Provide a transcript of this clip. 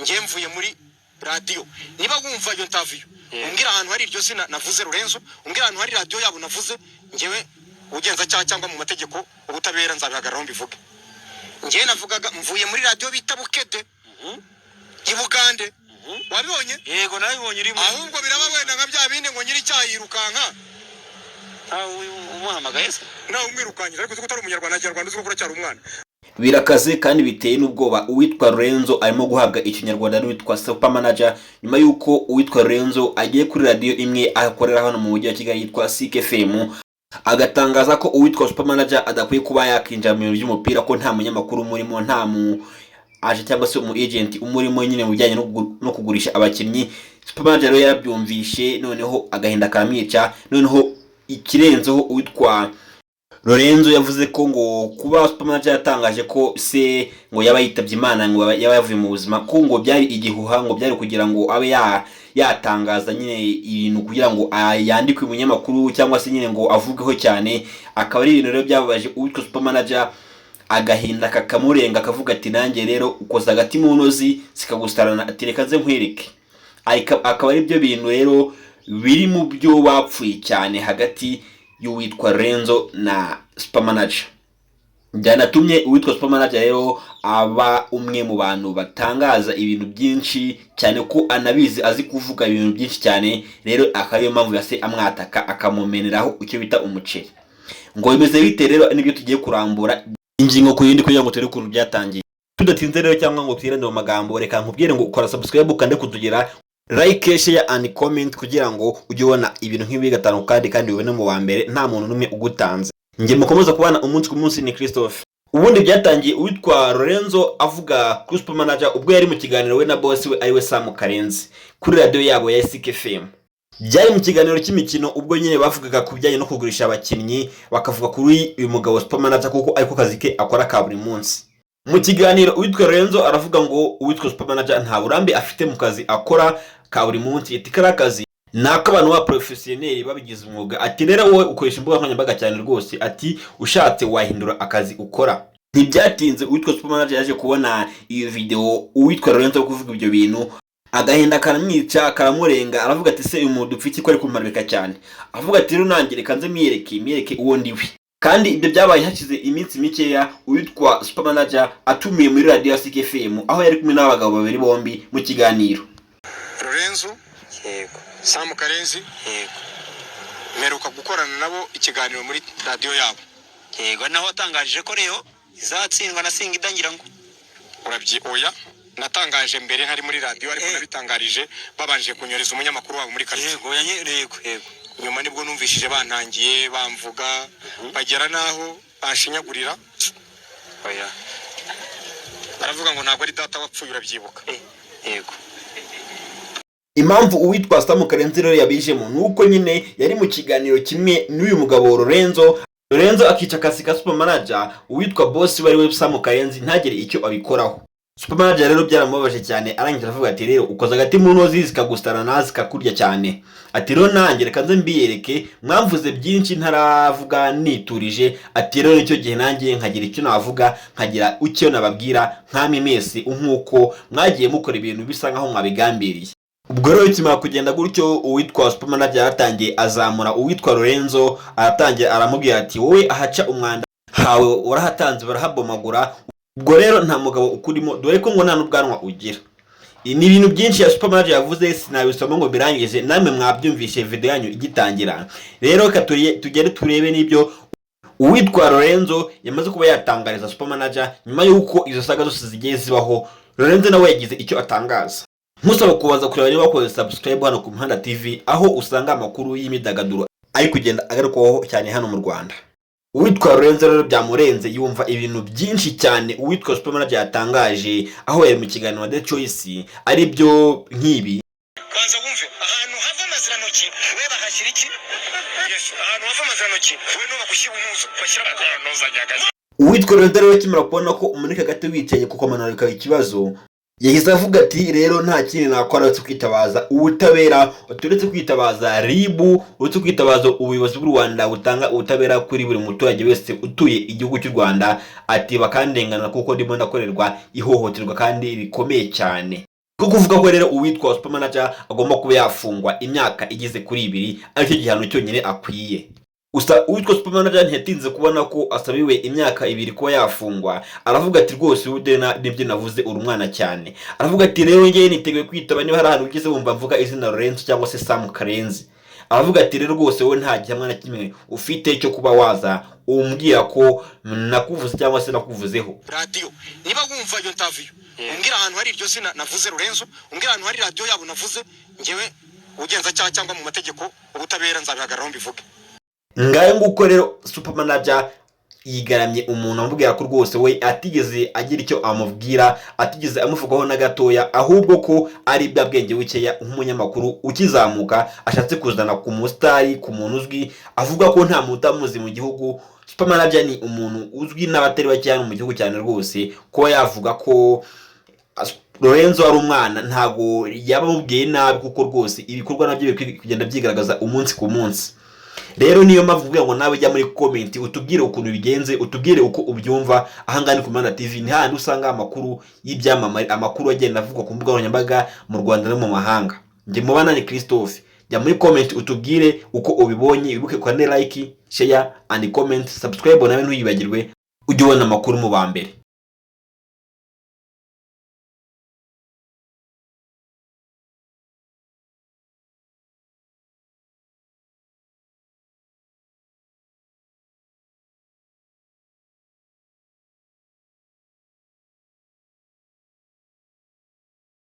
ngiye mvuye muri radio niba wumva iyo interview umbwira ahantu hari iryo zina navuze Lorenzo umbwira ahantu hari radio yabo navuze ngewe ugenza cyangwa mu mategeko ubutabera nzabihagararaho mbivuge ngiye navugaga mvuye muri radio bita Bukede ibugande wabibonye yego nabibonye uri ahubwo biraba wenda nka bya bindi ngo nyiri cyayirukanka umuhamagaye se nawe umwirukanyira ariko utari umunyarwanda cyarwanda uzukura cyari umwana birakaze kandi biteye n'ubwoba uwitwa Lorenzo arimo guhabwa ikinyarwanda n'uwitwa super manager nyuma yuko uwitwa Lorenzo agiye kuri radio imwe akorera hano mu mujyi wa Kigali yitwa CKFM agatangaza ko uwitwa super manager adakwiye kuba yakinjira mu by'umupira ko nta munyamakuru murimo nta mu aje cyangwa se umu agent umurimo nyine mu bijyanye no kugurisha abakinnyi. Super manager rero yarabyumvishe noneho agahinda karamwica. Noneho ikirenzeho uwitwa Lorenzo yavuze ko ngo kuba super manager yatangaje ko se ngo yaba yitabye Imana ngo yaba yavuye mu buzima ko ngo byari igihuha ngo byari kugira ngo abe yatangaza nyine ibintu kugira ngo yandikwe mu nyamakuru cyangwa se nyine ngo avugeho cyane. Akaba ari ibintu rero byababaje uwitwa super manager agahinda kakamurenga akavuga ati nanjye rero ukoza agati mu ntozi sikagustarana ati reka nze nkwereke. Akaba ari byo bintu rero biri mu byo bapfuye cyane hagati y'uwitwa Lorenzo na super manager. Byanatumye uwitwa super manager rero aba umwe mu bantu batangaza ibintu byinshi cyane ko anabizi azi kuvuga ibintu byinshi cyane. Rero akariyo mpamvu yase amwataka akamumeneraho icyo bita umuceri. Ngo bimeze bite rero nibyo tugiye kurambura ingingo ku yindi kugira ngo tere ukuntu byatangiye. Tudatinze rero cyangwa ngo twirinde mu magambo reka nkubwire ngo ukora subscribe kandi kutugira like share and comment kugira ngo ujye ubona ibintu nk'ibi gatanu kandi ubone mu wa mbere nta muntu numwe ugutanze. Ngiye mukomeza kubana umunsi ku munsi ni Christophe. Ubundi byatangiye uwitwa Lorenzo avuga kuri super manager ubwo yari mu kiganiro we na boss we ari we Sam Karenzi kuri radio yabo ya CKFM. Byari mu kiganiro cy'imikino ubwo nyine bavugaga ku bijyanye no kugurisha abakinnyi bakavuga kuri uyu mugabo super manager kuko ariko kazi ke akora ka buri munsi. Mu kiganiro uwitwa Lorenzo aravuga ngo uwitwa super manager nta burambe afite mu kazi akora ka buri munsi etikara kazi nako abantu ba professionnel babigize umwuga. Ati rero wowe ukoresha imbuga nkoranyambaga cyane rwose ati ushatse wahindura akazi ukora. Ntibyatinze uwitwa super manager yaje kubona iyo video uwitwa Lorenzo kuvuga ibyo bintu agahinda karamwica karamurenga aravuga ati se uyu muntu upfiki ko ari kumarika cyane. Avuga ati rero nanjye reka nze miyereke uwo ndiwe. Kandi ibyo byabaye hashize iminsi mikeya uwitwa super manager atumiye muri radio CKFM aho yari kumwe n'abagabo babiri bombi mu kiganiro. Lorenzo yego Sam Karenzi yego meruka gukorana nabo ikiganiro muri radio yabo. Yego naho watangaje ko rero izatsindwa na Singa idangira ngo oya natangaje mbere hari muri radio ariko nabitangarije babanje kunyoreza umunyamakuru wabo muri quartier. Yego Nyuma nibwo numvishije bantangiye bamvuga bagera naho bashinyagurira. Oya baravuga ngo ntabwo ari data wapfuye urabyibuka. Yego impamvu uwitwa Sam Karenzi rero yabijemo nuko nyine yari mu kiganiro kimwe n'uyu mugabo Lorenzo akica kasi ka super manager uwitwa boss wari we Sam Karenzi ntagere icyo abikoraho. Super manager rero byaramubabaje cyane arangira avuga ati rero ukoza agati mu ntozi zikagustara nazi kakurya cyane. Ati rero nanjye reka nze mbiyereke mwamvuze byinshi ntaravuga niturije. Ati rero nicyo gihe nanjye nkagira icyo navuga nkagira icyo nababwira nk'amwe mwese nkuko mwagiye mukora ibintu bisa nkaho mwabigambiriye. Ubwo rero kimara kugenda gutyo uwitwa super manager yatangiye azamura uwitwa Lorenzo aratangiye aramubwira ati wowe ahaca umwanda hawe urahatanze barahabomagura. Ubwo rero nta mugabo ukurimo dore ko ngo nta n'ubwanwa ugira. Ni ibintu byinshi ya super manager yavuze sinabisoma ngo birangize namwe mwabyumvishe video yanyu igitangira. Rero tugere turebe nibyo uwitwa Lorenzo yamaze kuba yatangariza super manager nyuma yuko izo saga zose zigiye zibaho. Lorenzo nawe yagize icyo atangaza. Musaba kubaza kureba niba wakoze subscribe hano ku Muhanda TV aho usanga amakuru y'imidagaduro ari kugenda agarukwaho cyane hano mu Rwanda. Uwitwa Lorenzo rero byamurenze yumva ibintu byinshi cyane uwitwa super manager yatangaje aho yari mu kiganiro The Choice ari byo nk'ibi. Kwanza wumve ahantu hava amaziranoki we bahashyira iki? Yes ahantu hava amaziranoki we no bagushyira umuzo bashyira amaziranoza nyagazi. Uwitwa Lorenzo rero kimara kubona ko umuneka gato wicaye kuko amanura bikaba ikibazo yahise avuga ati rero nta kindi nakora uretse kwitabaza ubutabera uturetse kwitabaza RIB uretse kwitabaza ubuyobozi bw'u Rwanda butanga ubutabera kuri buri muturage wese utuye igihugu cy'u Rwanda. Ati bakandengana kuko ndimo ndakorerwa ihohoterwa kandi rikomeye cyane. kuko kuvuga ko rero uwitwa super manager agomba kuba yafungwa imyaka igeze kuri 2 aricyo gihano cyonyine akwiye. Gusa uwitwa super manager ntiyatinze kubona ko asabiwe imyaka 2 kuba yafungwa. Aravuga ati rwose udena nibyo navuze uri umwana cyane. Aravuga ati rero ngiye niteguye kwitaba niba hari ahantu ugeze wumva mvuga izina Lorenzo cyangwa se Sam Karenzi. Aravuga ati rero rwose wowe nta gihamwa na kimwe ufite cyo kuba waza umbwira ko nakuvuze cyangwa se nakuvuzeho. Radio niba wumva iyo interview umbwira ahantu hari iryo zina navuze Lorenzo, umbwira ahantu hari radio yabo navuze, ngewe ugenza cyangwa mu mategeko ubutabera nzabihagararaho mbivuge. Ngaye nguko rero super manager yigaramye umuntu amubwira ko rwose we atigeze agira icyo amubwira, atigeze amuvugaho na gatoya, ahubwo ko ari bwa bwenge bukeya nk'umunyamakuru ukizamuka ashatse kuzana ku mustari, ku muntu uzwi, avuga ko nta mutamuzi mu gihugu. Super manager ni umuntu uzwi n'abatari bake mu gihugu cyane rwose, ko yavuga ko Lorenzo ari umwana ntago yaba mubwiye nabi, kuko rwose ibikorwa nabyo bikugenda byigaragaza umunsi ku munsi. Rero niyo mpamvu kugira ngo nawe jya muri comment utubwire ukuntu bigenze, utubwire uko ubyumva. Ahangani ku Mana TV ni handi usanga amakuru y'ibyamamare, amakuru agenda avugwa ku mbuga nkoranyambaga mu Rwanda no mu mahanga. Nge mubana ni Christophe. Jya muri comment utubwire uko ubibonye, wibuke kwa like, share and comment, subscribe nawe ntuyibagirwe ujye ubona amakuru mu bambere.